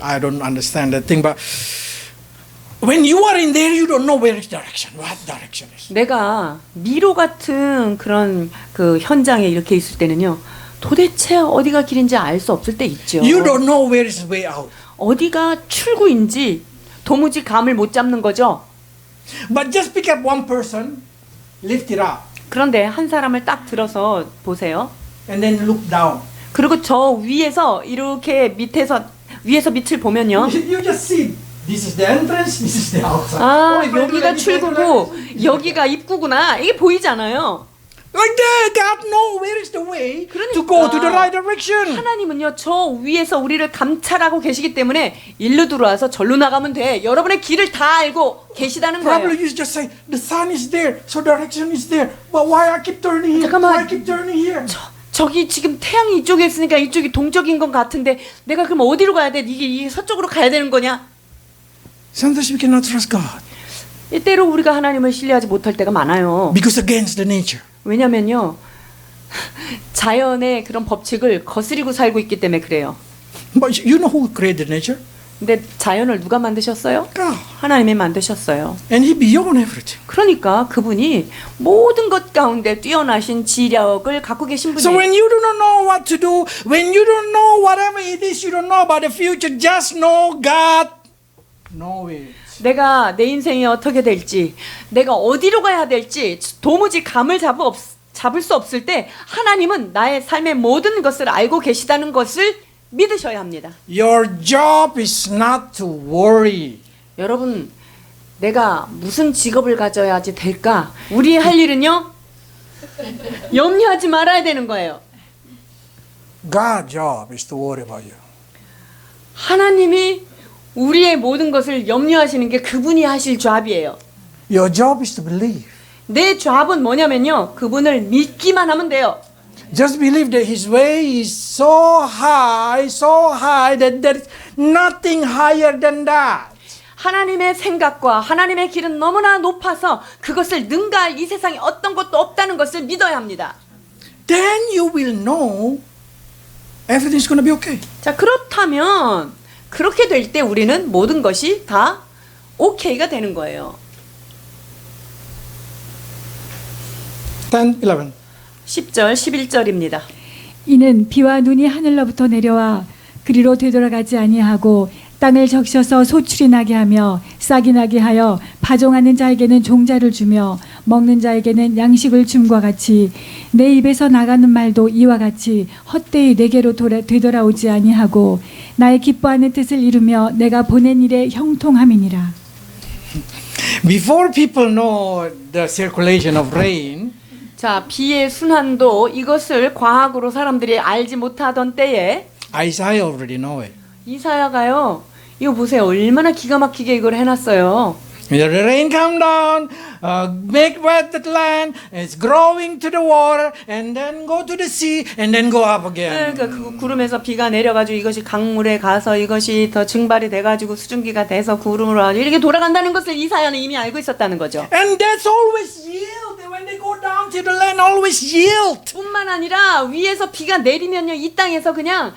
I don't understand that thing, but when you are in there, you don't know where is direction, what direction is. 내가 미로 같은 그런 그 현장에 이렇게 있을 때는요. 도대체 어디가 길인지 알 수 없을 때 있죠. You don't know where is the way out. 어디가 출구인지 도무지 감을 못 잡는 거죠. But just pick up one person, lift it up, 그런데 한 사람을 딱 들어서 보세요. and then look down. 그리고 저 위에서 이렇게 위에서 밑을 보면요. You just see this is the entrance, this is the outside. 아, if I do 여기가 like this, I do 출구고 like this. 여기가 입구구나. 이게 보이잖아요. Like that, God know where is the way to 그러니까 go to the right direction. 하나님은요, 저 위에서 우리를 감찰하고 계시기 때문에 일로 들어와서 절로 나가면 돼. 여러분의 길을 다 알고 계시다는 Probably 거예요. you just say the sun is there, so direction is there. But why I keep turning here? 잠깐만. Why I keep turning here? 저기 지금 태양이 이쪽에 있으니까 이쪽이 동쪽인 것 같은데 내가 그럼 어디로 가야 돼? 이게 서쪽으로 가야 되는 거냐? Sometimes we cannot trust God 때로 우리가 하나님을 신뢰하지 못할 때가 많아요. because against the nature. 왜냐면요. 자연의 그런 법칙을 거스리고 살고 있기 때문에 그래요. But you know who created nature? 근데 자연을 누가 만드셨어요? God. 하나님이 만드셨어요. And He beyond everything. 그러니까 그분이 모든 것 가운데 뛰어나신 지력을 갖고 계신 So 분이에요. when you do not know what to do, when you don't know whatever it is you don't know about the future, just know God know it. 내가 내 인생이 어떻게 될지, 내가 어디로 가야 될지 도무지 감을 잡을 수 없을 때 하나님은 나의 삶의 모든 것을 알고 계시다는 것을 믿으셔야 합니다. Your job is not to worry. 여러분, 내가 무슨 직업을 가져야지 될까? 우리 할 일은요, 염려하지 말아야 되는 거예요. God's job is to worry about you. 하나님이 우리의 모든 것을 염려하시는 게 그분이 하실 잡이에요. Your job is to believe. 내 잡은 뭐냐면요, 그분을 믿기만 하면 돼요. Just believe that His way is so high that there is nothing higher than that. 하나님의 생각과 하나님의 길은 너무나 높아서 그것을 능가할 이 세상에 어떤 것도 없다는 것을 믿어야 합니다. Then you will know everything's going to be okay. 자, 그렇다면 그렇게 될 때 우리는 모든 것이 다 오케이가 되는 거예요. 10, 11. 10절, 11절입니다. 이는 비와 눈이 하늘로부터 내려와 그리로 되돌아가지 아니하고 땅을 적셔서 소출이 나게 하며 싹이 나게 하여 파종하는 자에게는 종자를 주며 먹는 자에게는 양식을 줌과 같이 내 입에서 나가는 말도 이와 같이 헛되이 내게로 되돌아오지 아니하고 나의 기뻐하는 뜻을 이루며 내가 보낸 일에 형통함이니라. Before people know the circulation of rain, 자, 비의 순환도 이것을 과학으로 사람들이 알지 못하던 때에 Isaiah already know it. 이사야가요, 이거 보세요. 얼마나 기가 막히게 이걸 해놨어요. The rain come down, make wet the land, it's growing to the water, and then go to the sea, and then go up again. 그러니까 그 구름에서 비가 내려가지고 이것이 강물에 가서 이것이 더 증발이 돼가지고 수증기가 돼서 구름으로 가지고 이렇게 돌아간다는 것을 이사야는 이미 알고 있었다는 거죠. And that's always yield. When they go down to the land, always yield. 뿐만 아니라 위에서 비가 내리면요, 이 땅에서 그냥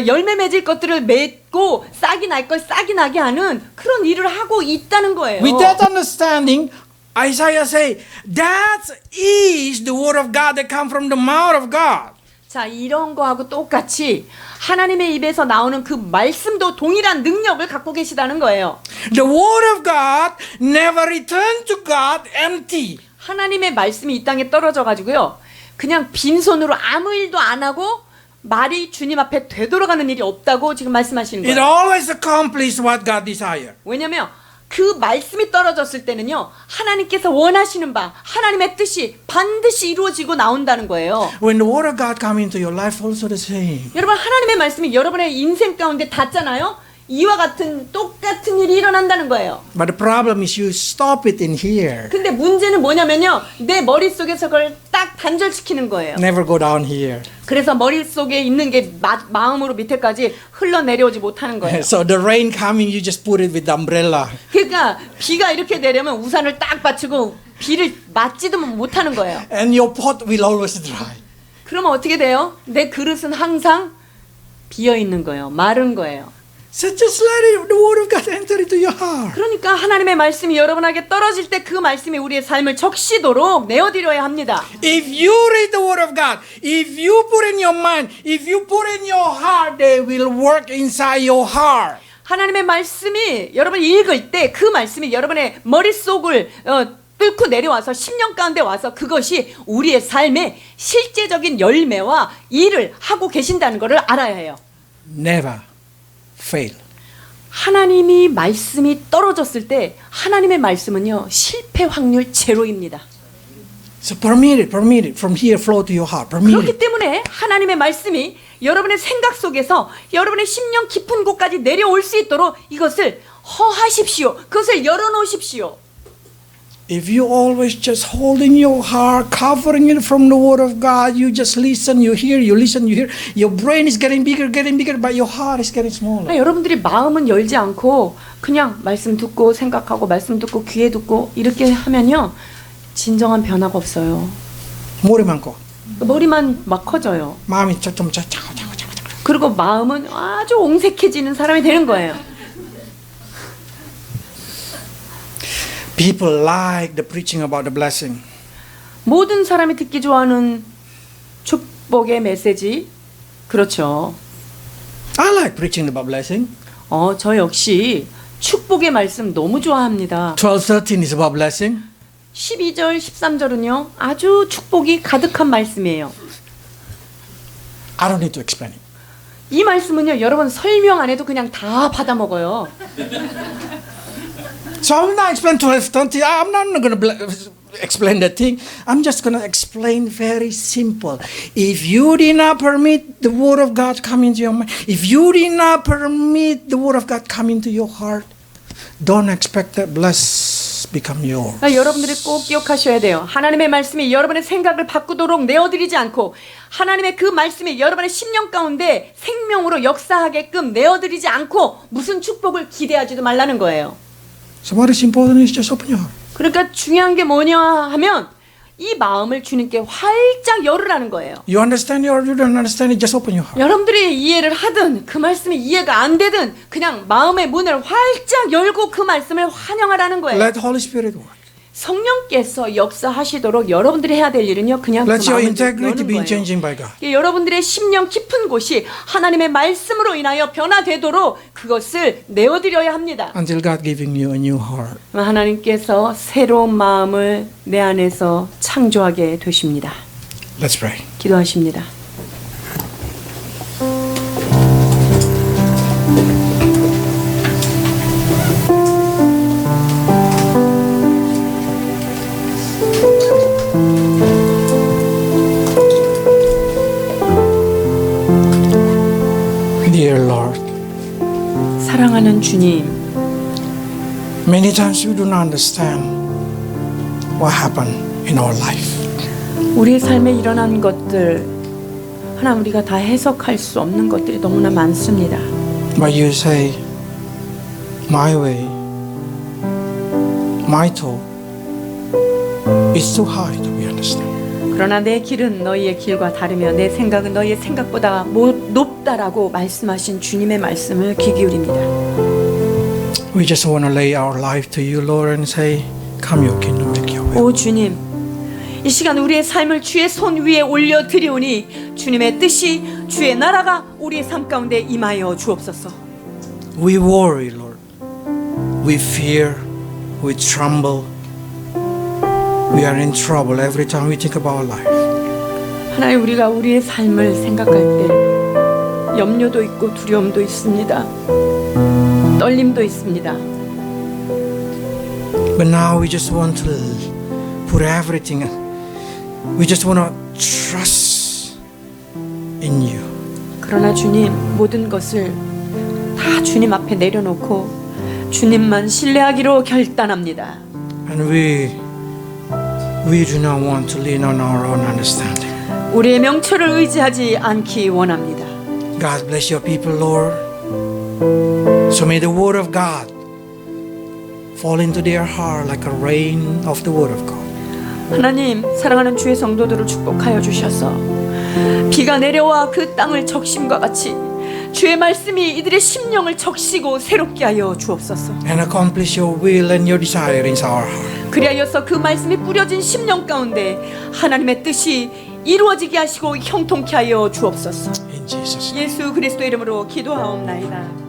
열매 맺을 것들을 맺고 싹이 날 걸 싹이 나게 하는 그런 일을 하고 있다는 거예요. With that understanding, Isaiah say, that is the word of God that come from the mouth of God. 자, 이런 거하고 똑같이 하나님의 입에서 나오는 그 말씀도 동일한 능력을 갖고 계시다는 거예요. The word of God never return to God empty. 하나님의 말씀이 이 땅에 떨어져 가지고요, 그냥 빈손으로 아무 일도 안 하고 말이 주님 앞에 되돌아가는 일이 없다고 지금 말씀하시는 It 거예요. always accomplishes what God desire. 왜냐면 그 말씀이 떨어졌을 때는요, 하나님께서 원하시는 바, 하나님의 뜻이 반드시 이루어지고 나온다는 거예요. When the word of God come into your life, also the same. 여러분, 하나님의 말씀이 여러분의 인생 가운데 닿잖아요. 이와 같은 똑같은 일이 일어난다는 거예요. But the problem is you stop it in here. 근데 문제는 뭐냐면요, 내 머릿속에서 그걸 딱 단절시키는 거예요. Never go down here. 그래서 머릿속에 있는 게 마음으로 밑에까지 흘러내려오지 못하는 거예요. So the rain coming, you just put it with the umbrella. 그러니까 비가 이렇게 내려면 우산을 딱 받치고 비를 맞지도 못하는 거예요. And your pot will always dry. 그러면 어떻게 돼요? 내 그릇은 항상 비어 있는 거예요. 마른 거예요. So just let the word of God enter into your heart. 그러니까 하나님의 말씀이 여러분에게 떨어질 때 그 말씀이 우리의 삶을 적시도록 내어드려야 합니다. If you read the word of God, if you put in your mind, if you put in your heart, they will work inside your heart. 하나님의 말씀이 여러분이 읽을 때 그 말씀이 여러분의 머릿속을 뚫고 내려와서 10년 가운데 와서 그것이 우리의 삶의 실제적인 열매와 일을 하고 계신다는 것을 알아야 해요. Never fail. 하나님이 말씀이 떨어졌을 때 하나님의 말씀은요, 실패 확률 제로입니다. So permit it from here flow to your heart. Permit 그렇기 it. 때문에 하나님의 말씀이 여러분의 생각 속에서 여러분의 심령 깊은 곳까지 내려올 수 있도록 이것을 허하십시오. 그것을 열어놓으십시오. If you always just hold in your heart, covering it from the word of God, you just listen, you hear, you listen, you hear. Your brain is getting bigger, but your heart is getting smaller. 여러분들이 마음은 열지 않고 그냥 말씀 듣고 생각하고 말씀 듣고 귀에 듣고 이렇게 하면요, 진정한 변화가 없어요. 머리 많고. 머리만 막 커져요. 마음이 좀 작고. 그리고 마음은 아주 옹색해지는 사람이 되는 거예요. People like the preaching about the blessing. 모든 사람이 듣기 좋아하는 축복의 메시지. 그렇죠. I like preaching about blessing. 저 역시 축복의 말씀 너무 좋아합니다. 12:13 is about blessing. 12절, 13절은요. 아주 축복이 가득한 말씀이에요. I don't need to explain it. 이 말씀은요. 여러분 설명 안 해도 그냥 다 받아 먹어요. So I'm not explain 12:30. I'm not going to explain that thing. I'm just going to explain very simple. If you did not permit the word of God to come into your mind, if you did not permit the word of God come into your heart, don't expect that bless become yours. 여러분들이 꼭 기억하셔야 돼요. 하나님의 말씀이 여러분의 생각을 바꾸도록 내어드리지 않고 하나님의 그 말씀이 여러분의 심령 가운데 생명으로 역사하게끔 내어드리지 않고 무슨 축복을 기대하지도 말라는 거예요. So what is important is just open your heart. 그러니까 중요한 게 뭐냐 하면 이 마음을 주님께 활짝 열으라는 거예요. You understand it or you don't understand it, just open your heart. 여러분들이 이해를 하든 그 말씀이 이해가 안 되든 그냥 마음의 문을 활짝 열고 그 말씀을 환영하라는 거예요. Let Holy Spirit work. 성령께서 역사하시도록 여러분들이 해야 될 일은요. 그냥 그 Let your 마음을 integrity 여는 be 거예요. changing by God. 여러분들의 심령 깊은 곳이 하나님의 말씀으로 인하여 변화되도록 그것을 내어드려야 합니다. Until God giving you a new heart. 하나님께서 새로운 마음을 내 안에서 창조하게 되십니다. Let's pray. 기도하십니다. Dear Lord, 사랑하는 주님, many times we do not understand what happened in our life. 우리의 삶에 일어난 것들 하나님 우리가 다 해석할 수 없는 것들이 너무나 많습니다. But you say, my way, my thought is too high to be understood. 그러나 내 길은 너희의 길과 다르며 내 생각은 너희의 생각보다 높다라고 말씀하신 주님의 말씀을 귀 기울입니다. We just want to lay our life to you, Lord, and say, come your kingdom, make your way. 오 주님, 이 시간 우리의 삶을 주의 손 위에 올려드리오니 주님의 뜻이 주의 나라가 우리의 삶 가운데 임하여 주옵소서. We worry, Lord. We fear, we tremble. We are in trouble every time we think about our life. 하나님 우리가 우리의 삶을 생각할 때 염려도 있고 두려움도 있습니다. 떨림도 있습니다. But now we just want to put everything, we just want to trust in you. 그러나 주님 모든 것을 다 주님 앞에 내려놓고 주님만 신뢰하기로 결단합니다. And we do not want to lean on our own understanding. 우리의 명철을 의지하지 않기 원합니다. God bless your people, Lord. So may the word of God fall into their heart like a rain of the word of God. 하나님 사랑하는 주의 성도들을 축복하여 주셔서 비가 내려와 그 땅을 적심과 같이 주의 말씀이 이들의 심령을 적시고 새롭게 하여 주옵소서. And accomplish your will and your desire in our heart. 그리하여서 그 말씀이 뿌려진 심령 가운데 하나님의 뜻이 이루어지게 하시고 형통케 하여 주옵소서. In Jesus' name. 예수 그리스도 이름으로 기도하옵나이다.